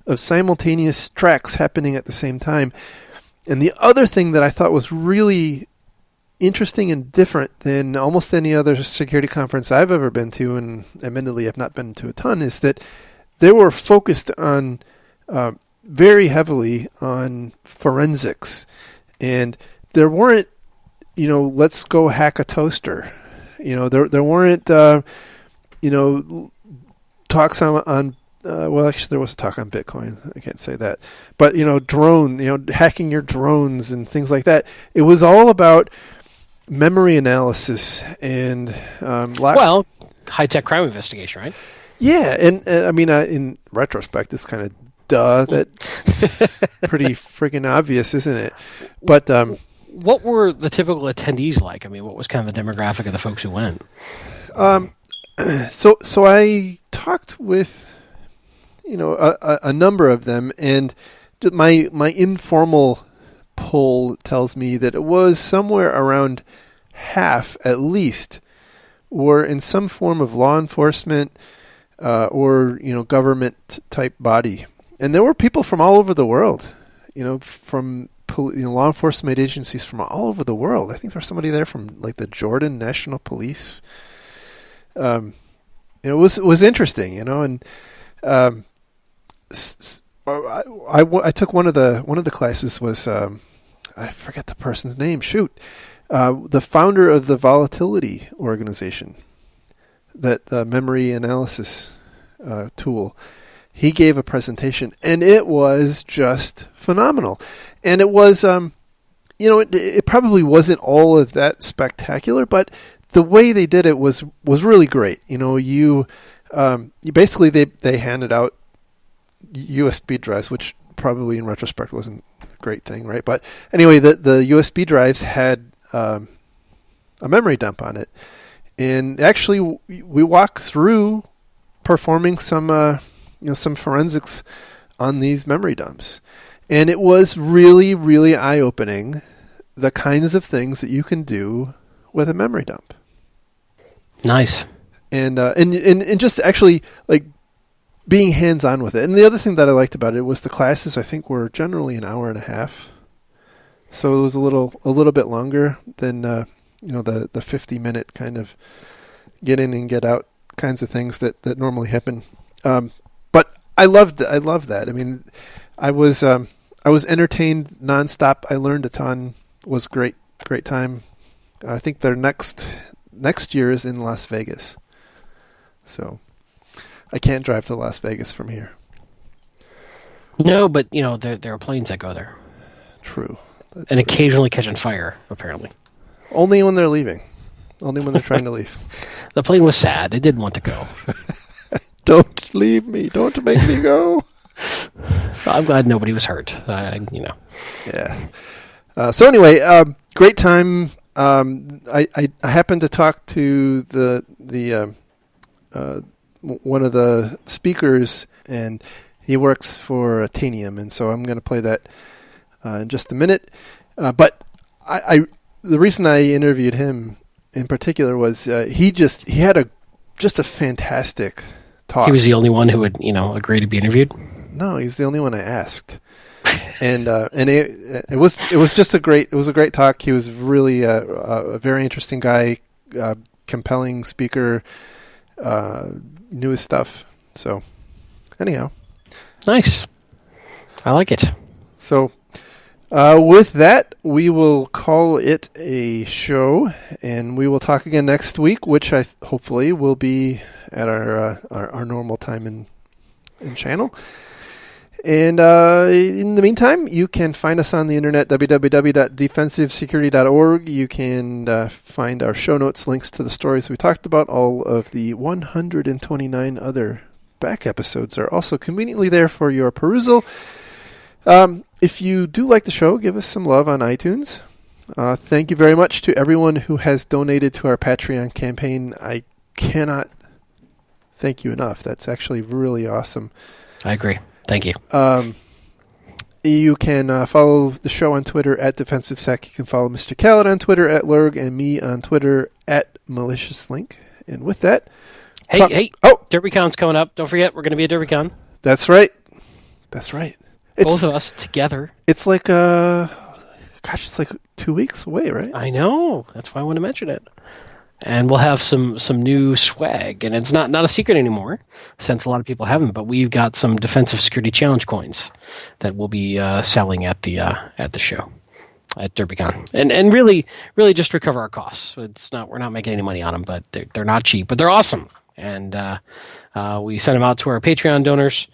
of simultaneous tracks happening at the same time. And the other thing that I thought was really interesting and different than almost any other security conference I've ever been to, and admittedly I've not been to a ton, is that they were focused on very heavily on forensics. And there weren't, let's go hack a toaster. There weren't, talks on well, actually, there was a talk on Bitcoin. I can't say that. But, drone, hacking your drones and things like that. It was all about memory analysis and... high-tech crime investigation, right? Yeah, and I mean, in retrospect, it's kind of duh. That's pretty freaking obvious, isn't it? But... what were the typical attendees like? I mean, what was kind of the demographic of the folks who went? So I talked with... a number of them, and my informal poll tells me that it was somewhere around half, at least, were in some form of law enforcement or government type body, and there were people from all over the world, from law enforcement agencies from all over the world. I think there was somebody there from like the Jordan National Police. It was interesting, and. I took one of the classes was I forget the person's name. The founder of the Volatility organization, that memory analysis tool. He gave a presentation, and it was just phenomenal. And it was, it probably wasn't all of that spectacular, but the way they did it was really great. You basically they handed out USB drives, which probably in retrospect wasn't a great thing, right? But anyway, the USB drives had a memory dump on it, and actually we walked through performing some forensics on these memory dumps, and it was really, really eye-opening, the kinds of things that you can do with a memory dump. Nice. And just actually like being hands-on with it. And the other thing that I liked about it was the classes, I think, were generally an hour and a half. So it was a little bit longer than the 50-minute kind of get in and get out kinds of things that normally happen. But I loved that. I mean, I was entertained nonstop. I learned a ton. It was great time. I think their next year is in Las Vegas. So I can't drive to Las Vegas from here. No, but there are planes that go there. True. And occasionally catching fire, apparently. Only when they're leaving. Only when they're trying to leave. The plane was sad. It didn't want to go. Don't leave me. Don't make me go. I'm glad nobody was hurt. Yeah. So anyway, great time. I happened to talk to the one of the speakers, and he works for Tanium, and so I'm going to play that in just a minute. But the reason I interviewed him in particular was he had a fantastic talk. He was the only one who would agree to be interviewed. No, he was the only one I asked. And it was just a great talk. He was really a very interesting guy, compelling speaker, knew his stuff. So anyhow, nice. I like it. So With that, we will call it a show, and we will talk again next week, which hopefully will be at our normal time and channel. And in the meantime, you can find us on the internet, www.defensivesecurity.org. You can find our show notes, links to the stories we talked about. All of the 129 other back episodes are also conveniently there for your perusal. If you do like the show, give us some love on iTunes. Thank you very much to everyone who has donated to our Patreon campaign. I cannot thank you enough. That's actually really awesome. I agree. Thank you. You can follow the show on Twitter at DefensiveSec. You can follow Mr. Khaled on Twitter at Lurg and me on Twitter at MaliciousLink. And with that... Hey! DerbyCon's coming up. Don't forget, we're going to be at DerbyCon. That's right. Both of us together. It's like, it's like 2 weeks away, right? I know. That's why I want to mention it. And we'll have some new swag, and it's not a secret anymore, since a lot of people haven't. But we've got some Defensive Security Challenge coins that we'll be selling at the show at DerbyCon, and really just to recover our costs. We're not making any money on them, but they're not cheap, but they're awesome. And we send them out to our Patreon donors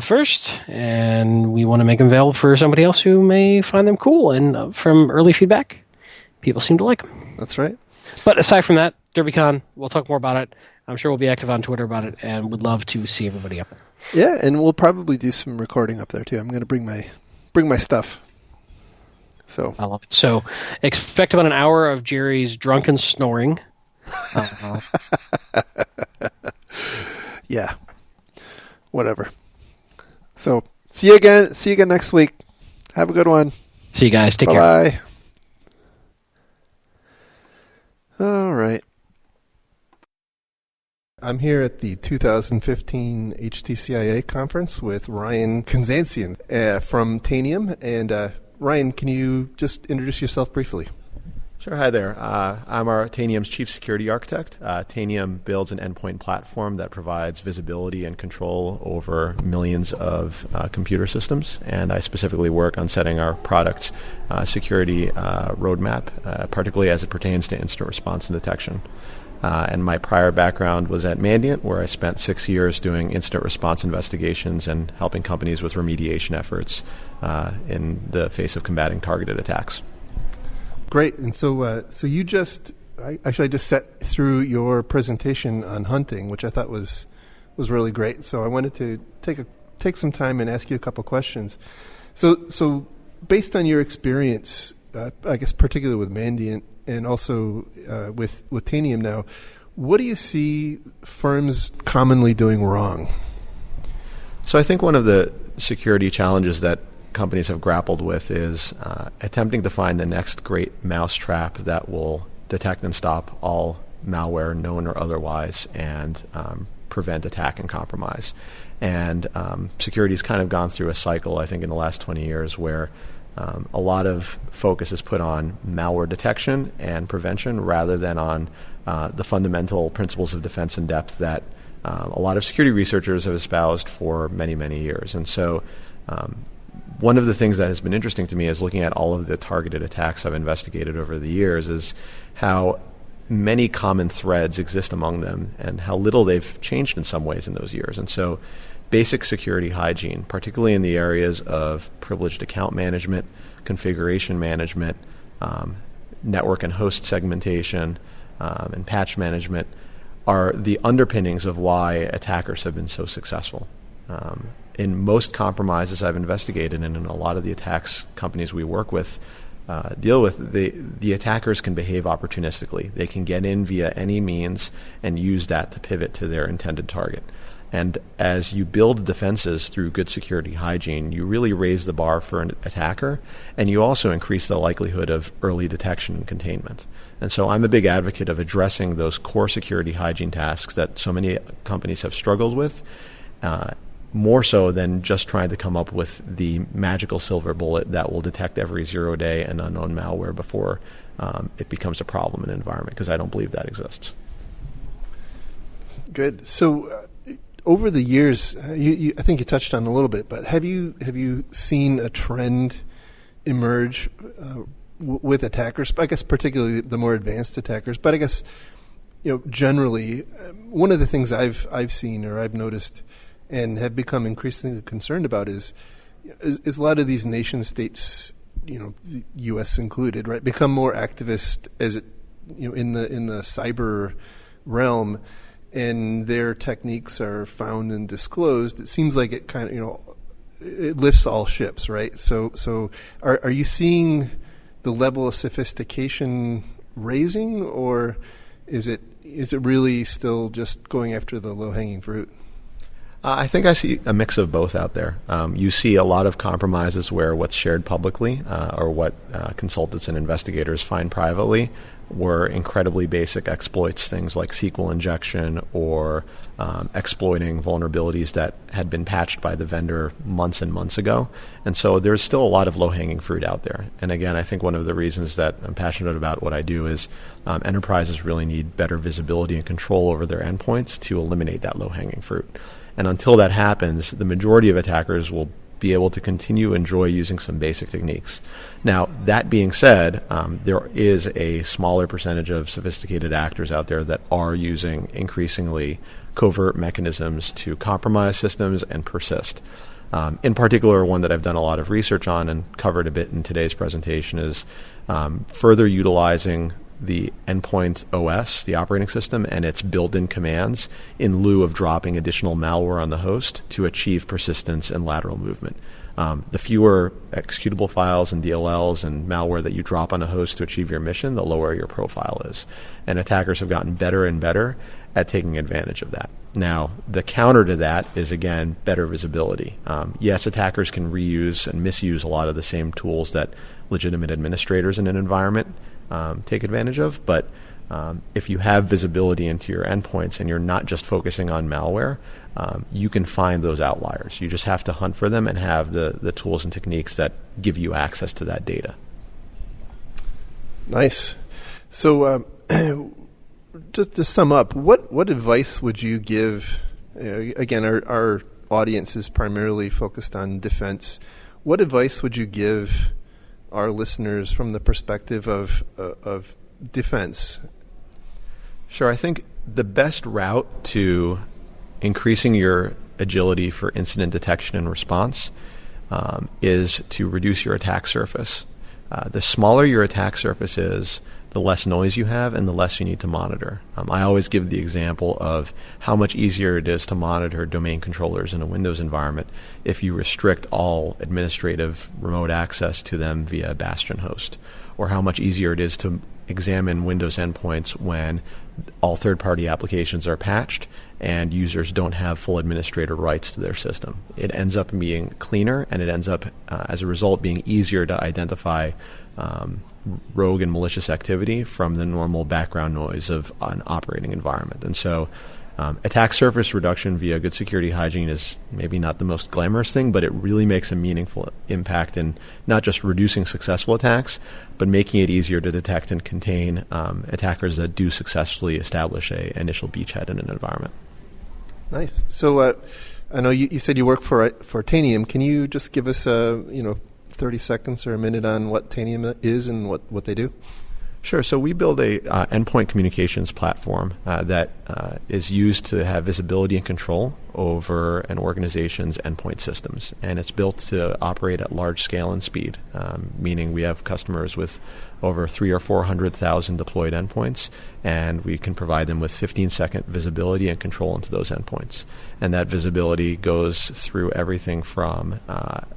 first, and we want to make them available for somebody else who may find them cool. And from early feedback, people seem to like them. That's right. But aside from that, DerbyCon, we'll talk more about it. I'm sure we'll be active on Twitter about it, and would love to see everybody up there. Yeah, and we'll probably do some recording up there too. I'm going to bring my stuff. So I love it. So expect about an hour of Jerry's drunken snoring. Yeah. Whatever. So see you again next week. Have a good one. See you guys. Take care. Bye. All right. I'm here at the 2015 HTCIA conference with Ryan Kanzansian from Tanium. And Ryan, can you just introduce yourself briefly? Sure. Hi there. I'm our Tanium's chief security architect. Tanium builds an endpoint platform that provides visibility and control over millions of computer systems, and I specifically work on setting our product's security roadmap, particularly as it pertains to incident response and detection. And my prior background was at Mandiant, where I spent 6 years doing incident response investigations and helping companies with remediation efforts in the face of combating targeted attacks. Great. And so you I just sat through your presentation on hunting, which I thought was really great. So I wanted to take some time and ask you a couple questions. So based on your experience, I guess particularly with Mandiant and also with Tanium now, what do you see firms commonly doing wrong? So I think one of the security challenges that companies have grappled with is attempting to find the next great mousetrap that will detect and stop all malware, known or otherwise, and prevent attack and compromise. And security has kind of gone through a cycle, I think, in the last 20 years where a lot of focus is put on malware detection and prevention rather than on the fundamental principles of defense in depth that a lot of security researchers have espoused for many, many years. And so one of the things that has been interesting to me is looking at all of the targeted attacks I've investigated over the years is how many common threads exist among them and how little they've changed in some ways in those years. And so basic security hygiene, particularly in the areas of privileged account management, configuration management, network and host segmentation, and patch management, are the underpinnings of why attackers have been so successful. In most compromises I've investigated, and in a lot of the attacks companies we work with deal with, the attackers can behave opportunistically. They can get in via any means and use that to pivot to their intended target. And as you build defenses through good security hygiene, you really raise the bar for an attacker, and you also increase the likelihood of early detection and containment. And so I'm a big advocate of addressing those core security hygiene tasks that so many companies have struggled with, more so than just trying to come up with the magical silver bullet that will detect every 0-day and unknown malware before it becomes a problem in an environment, because I don't believe that exists. Good. So over the years, I think you touched on a little bit, but have you seen a trend emerge with attackers. I guess particularly the more advanced attackers, but I guess generally, one of the things I've seen or I've noticed and have become increasingly concerned about is a lot of these nation states, the U.S. included, right, become more activist as it in the cyber realm, and their techniques are found and disclosed. It seems like it kind of it lifts all ships, right? So are you seeing the level of sophistication raising, or is it really still just going after the low-hanging fruit? I think I see a mix of both out there. You see a lot of compromises where what's shared publicly or what consultants and investigators find privately were incredibly basic exploits, things like SQL injection or exploiting vulnerabilities that had been patched by the vendor months and months ago. And so there's still a lot of low-hanging fruit out there. And again, I think one of the reasons that I'm passionate about what I do is enterprises really need better visibility and control over their endpoints to eliminate that low-hanging fruit. And until that happens, the majority of attackers will be able to continue to enjoy using some basic techniques. Now, that being said, there is a smaller percentage of sophisticated actors out there that are using increasingly covert mechanisms to compromise systems and persist. In particular, one that I've done a lot of research on and covered a bit in today's presentation is further utilizing the endpoint OS, the operating system, and its built-in commands in lieu of dropping additional malware on the host to achieve persistence and lateral movement. The fewer executable files and DLLs and malware that you drop on a host to achieve your mission, the lower your profile is. And attackers have gotten better and better at taking advantage of that. Now, the counter to that is, again, better visibility. Yes, attackers can reuse and misuse a lot of the same tools that legitimate administrators in an environment take advantage of, but if you have visibility into your endpoints and you're not just focusing on malware, you can find those outliers. You just have to hunt for them and have the tools and techniques that give you access to that data. Nice. So just to sum up, what advice would you give? Again, our audience is primarily focused on defense. What advice would you give our listeners from the perspective of defense? Sure. I think the best route to increasing your agility for incident detection and response is to reduce your attack surface. The smaller your attack surface is, the less noise you have and the less you need to monitor. I always give the example of how much easier it is to monitor domain controllers in a Windows environment if you restrict all administrative remote access to them via Bastion host, or how much easier it is to examine Windows endpoints when all third-party applications are patched and users don't have full administrator rights to their system. It ends up being cleaner, and it ends up, as a result, being easier to identify rogue and malicious activity from the normal background noise of an operating environment. And so attack surface reduction via good security hygiene is maybe not the most glamorous thing, but it really makes a meaningful impact in not just reducing successful attacks, but making it easier to detect and contain attackers that do successfully establish an initial beachhead in an environment. Nice. So I know you said you work for Tanium. Can you just give us 30 seconds or a minute on what Tanium is and what they do? Sure. So we build a endpoint communications platform that is used to have visibility and control over an organization's endpoint systems. And it's built to operate at large scale and speed, meaning we have customers with over 300,000 or 400,000 deployed endpoints, and we can provide them with 15-second visibility and control into those endpoints. And that visibility goes through everything from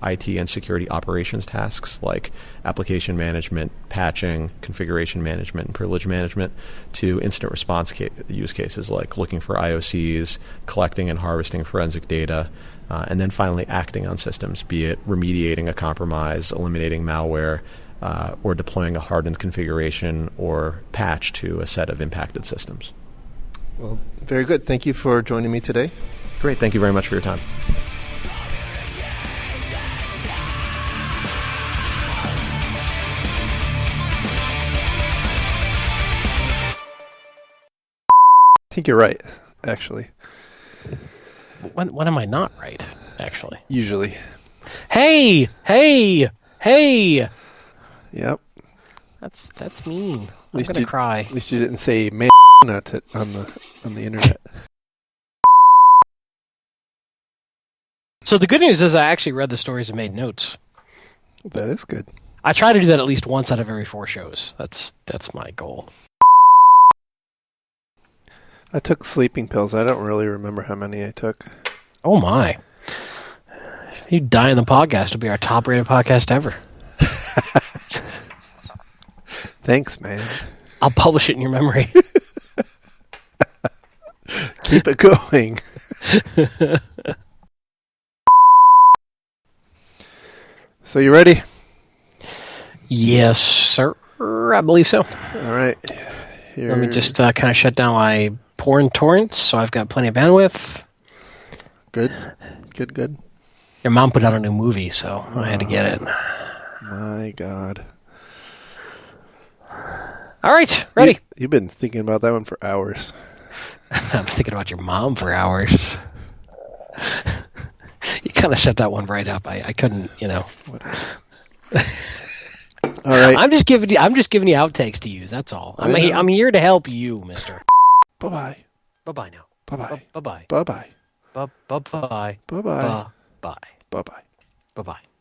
IT and security operations tasks like application management, patching, configuration management, and privilege management, to incident response use cases like looking for IOCs, collecting and harvesting forensic data, and then finally acting on systems, be it remediating a compromise, eliminating malware, or deploying a hardened configuration or patch to a set of impacted systems. Well, very good. Thank you for joining me today. Great. Thank you very much for your time. I think you're right, actually. When am I not right, actually? Usually. Hey! Hey, Yep. that's mean. I'm least gonna you- cry. At least you didn't say man on the internet. So the good news is I actually read the stories and made notes. That is good. I try to do that at least once out of every 4 shows. That's my goal. I took sleeping pills. I don't really remember how many I took. Oh my! You die in the podcast. It'll be our top-rated podcast ever. Thanks, man. I'll publish it in your memory. Keep it going. So you ready? Yes, sir. I believe so. All right. Let me just kind of shut down my porn torrents, so I've got plenty of bandwidth. Good. Good. Your mom put out a new movie, so I had to get it. My God. All right, ready. You've been thinking about that one for hours. I'm thinking about your mom for hours. You kind of set that one right up. I couldn't, Whatever. All right. I'm just giving you outtakes to use. That's all. I'm here to help you, Mister. Bye-bye. Bye-bye now. Bye-bye. Bye-bye. Bye-bye. Bye-bye. Bye-bye. Bye-bye. Bye-bye. Bye-bye.